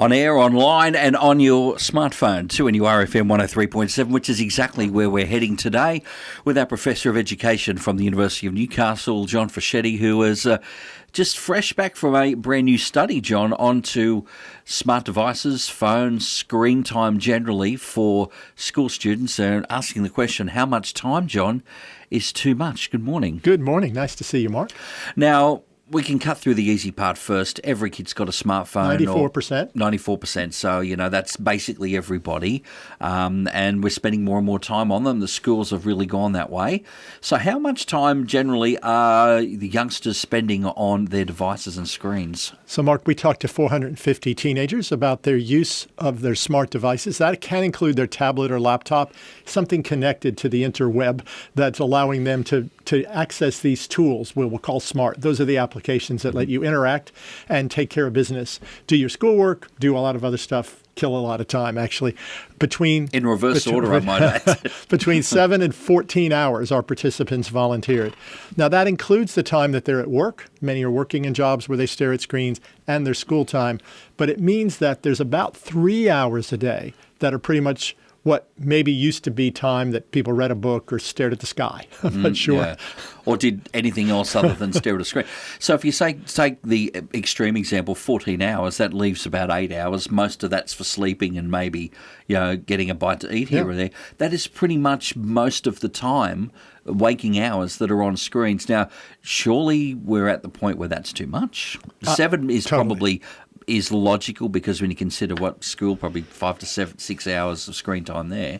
On air, online, and on your smartphone, to NURFM 103.7, which is exactly where we're heading today with our Professor of Education from the University of Newcastle, John Fischetti, who is just fresh back from a brand new study, John, onto smart devices, phones, screen time generally for school students, and asking the question, how much time, John, is too much? Good morning. Good morning. Nice to see you, Mark. Now, we can cut through the easy part first. Every kid's got a smartphone. 94%. 94%. So, that's basically everybody. And we're spending more and more time on them. The schools have really gone that way. So how much time generally are the youngsters spending on their devices and screens? So, Mark, we talked to 450 teenagers about their use of their smart devices. That can include their tablet or laptop, something connected to the interweb that's allowing them to access these tools we'll call smart. Those are the applications that let you interact and take care of business, do your schoolwork, do a lot of other stuff, kill a lot of time, actually. In reverse order, I might add. Between 7 and 14 hours, our participants volunteered. Now, that includes the time that they're at work. Many are working in jobs where they stare at screens, and their school time. But it means that there's about 3 hours a day that are pretty much what maybe used to be time that people read a book or stared at the sky. I'm not sure. Yeah. Or did anything else other than stare at a screen. So if you take the extreme example, 14 hours, that leaves about 8 hours. Most of that's for sleeping and maybe, getting a bite to eat here or there. That is pretty much most of the time, waking hours that are on screens. Now, surely we're at the point where that's too much. 7 is totally. Probably is logical, because when you consider what school, probably 5 to 6 hours of screen time there.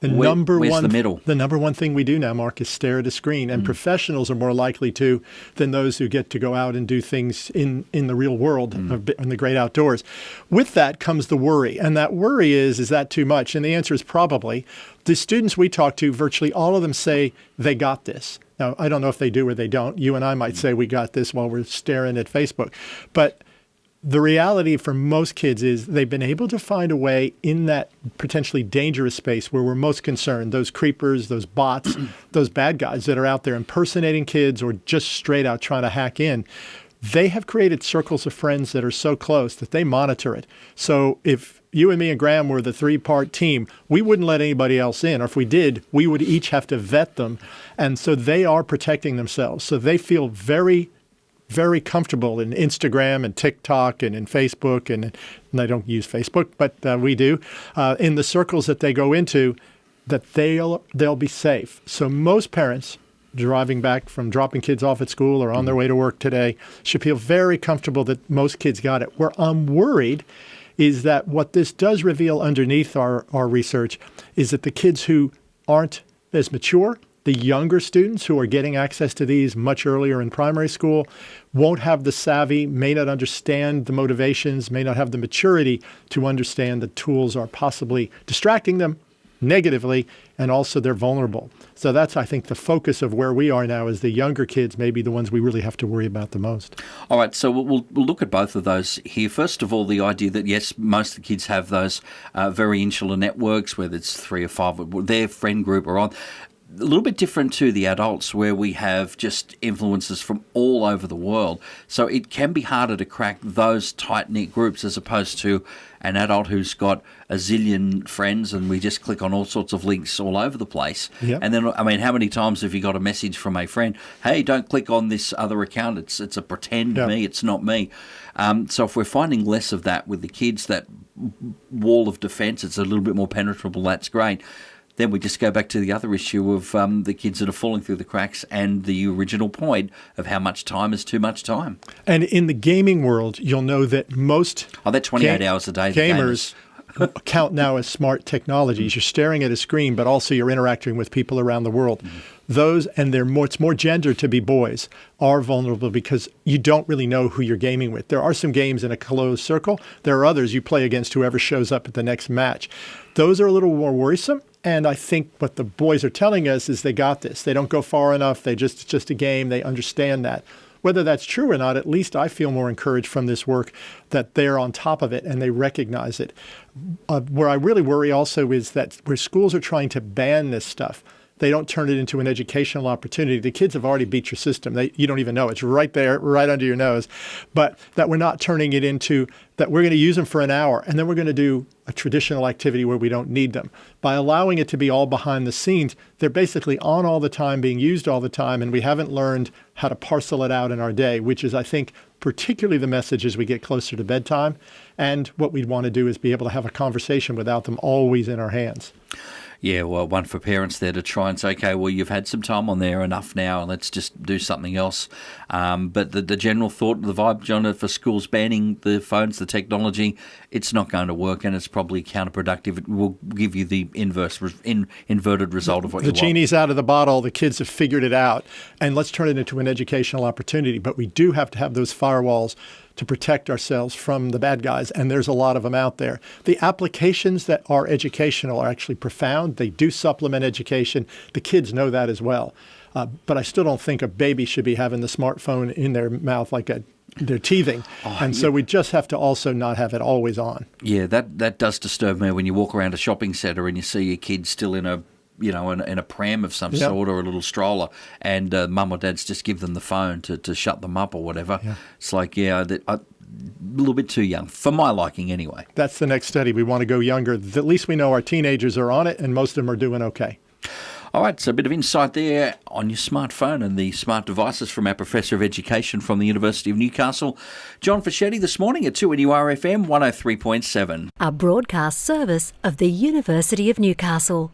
Where's the middle? The number one thing we do now, Mark, is stare at a screen. And professionals are more likely to than those who get to go out and do things in the real world, in the great outdoors. With that comes the worry. And that worry is that too much? And the answer is probably. The students we talk to, virtually all of them say they got this. Now, I don't know if they do or they don't. You and I might say we got this while we're staring at Facebook. But the reality for most kids is they've been able to find a way in that potentially dangerous space where we're most concerned, those creepers, those bots, those bad guys that are out there impersonating kids or just straight out trying to hack in. They have created circles of friends that are so close that they monitor it. So if you and me and Graham were the 3-part team, we wouldn't let anybody else in. Or if we did, we would each have to vet them. And so they are protecting themselves. So they feel very comfortable in Instagram and TikTok and in Facebook, and I don't use Facebook, but we do, in the circles that they go into, that they'll be safe. So most parents driving back from dropping kids off at school or on their way to work today should feel very comfortable that most kids got it. Where I'm worried is that what this does reveal underneath our research is that the kids who aren't as mature, the younger students who are getting access to these much earlier in primary school, won't have the savvy, may not understand the motivations, may not have the maturity to understand the tools are possibly distracting them negatively, and also they're vulnerable. So that's, I think, the focus of where we are now is the younger kids may be the ones we really have to worry about the most. All right, so we'll look at both of those here. First of all, the idea that, yes, most of the kids have those very insular networks, whether it's 3 or 5, their friend group are on. A little bit different to the adults, where we have just influences from all over the world. So it can be harder to crack those tight-knit groups as opposed to an adult who's got a zillion friends and we just click on all sorts of links all over the place. Yep. And then, how many times have you got a message from a friend, hey, don't click on this other account, it's a pretend me, it's not me. So if we're finding less of that with the kids, that wall of defence, it's a little bit more penetrable, that's great. Then we just go back to the other issue of the kids that are falling through the cracks and the original point of how much time is too much time. And in the gaming world, you'll know that most they're 28 hours a day. Gamers count now as smart technologies. You're staring at a screen, but also you're interacting with people around the world. Those, and it's more gender to be boys, are vulnerable because you don't really know who you're gaming with. There are some games in a closed circle. There are others you play against whoever shows up at the next match. Those are a little more worrisome. And I think what the boys are telling us is they got this. They don't go far enough. It's just a game. They understand that. Whether that's true or not, at least I feel more encouraged from this work that they're on top of it and they recognize it. Where I really worry also is that where schools are trying to ban this stuff, they don't turn it into an educational opportunity. The kids have already beat your system. You don't even know. It's right there, right under your nose. But that we're not turning it into that we're going to use them for an hour and then we're going to do a traditional activity where we don't need them. By allowing it to be all behind the scenes, they're basically on all the time, being used all the time, and we haven't learned how to parcel it out in our day, which is, I think, particularly the message as we get closer to bedtime. And what we'd want to do is be able to have a conversation without them always in our hands. Yeah, well, one for parents there to try and say, okay, well, you've had some time on there, enough now, and let's just do something else. But the general thought, the vibe, John, for schools banning the phones, the technology, it's not going to work, and it's probably counterproductive. It will give you the inverted result of what you want. The genie's out of the bottle. The kids have figured it out, and let's turn it into an educational opportunity. But we do have to have those firewalls to protect ourselves from the bad guys, and there's a lot of them out there. The applications that are educational are actually profound. They do supplement education. The kids know that as well. But I still don't think a baby should be having the smartphone in their mouth like they're teething. So we just have to also not have it always on. Yeah, that does disturb me when you walk around a shopping centre and you see your kids still in a in a pram of some sort or a little stroller, and mum or dad's just give them the phone to shut them up or whatever. Yeah. It's like, a little bit too young, for my liking anyway. That's the next study. We want to go younger. At least we know our teenagers are on it, and most of them are doing okay. All right, so a bit of insight there on your smartphone and the smart devices from our Professor of Education from the University of Newcastle, John Fischetti, this morning at 2NURFM 103.7. A broadcast service of the University of Newcastle.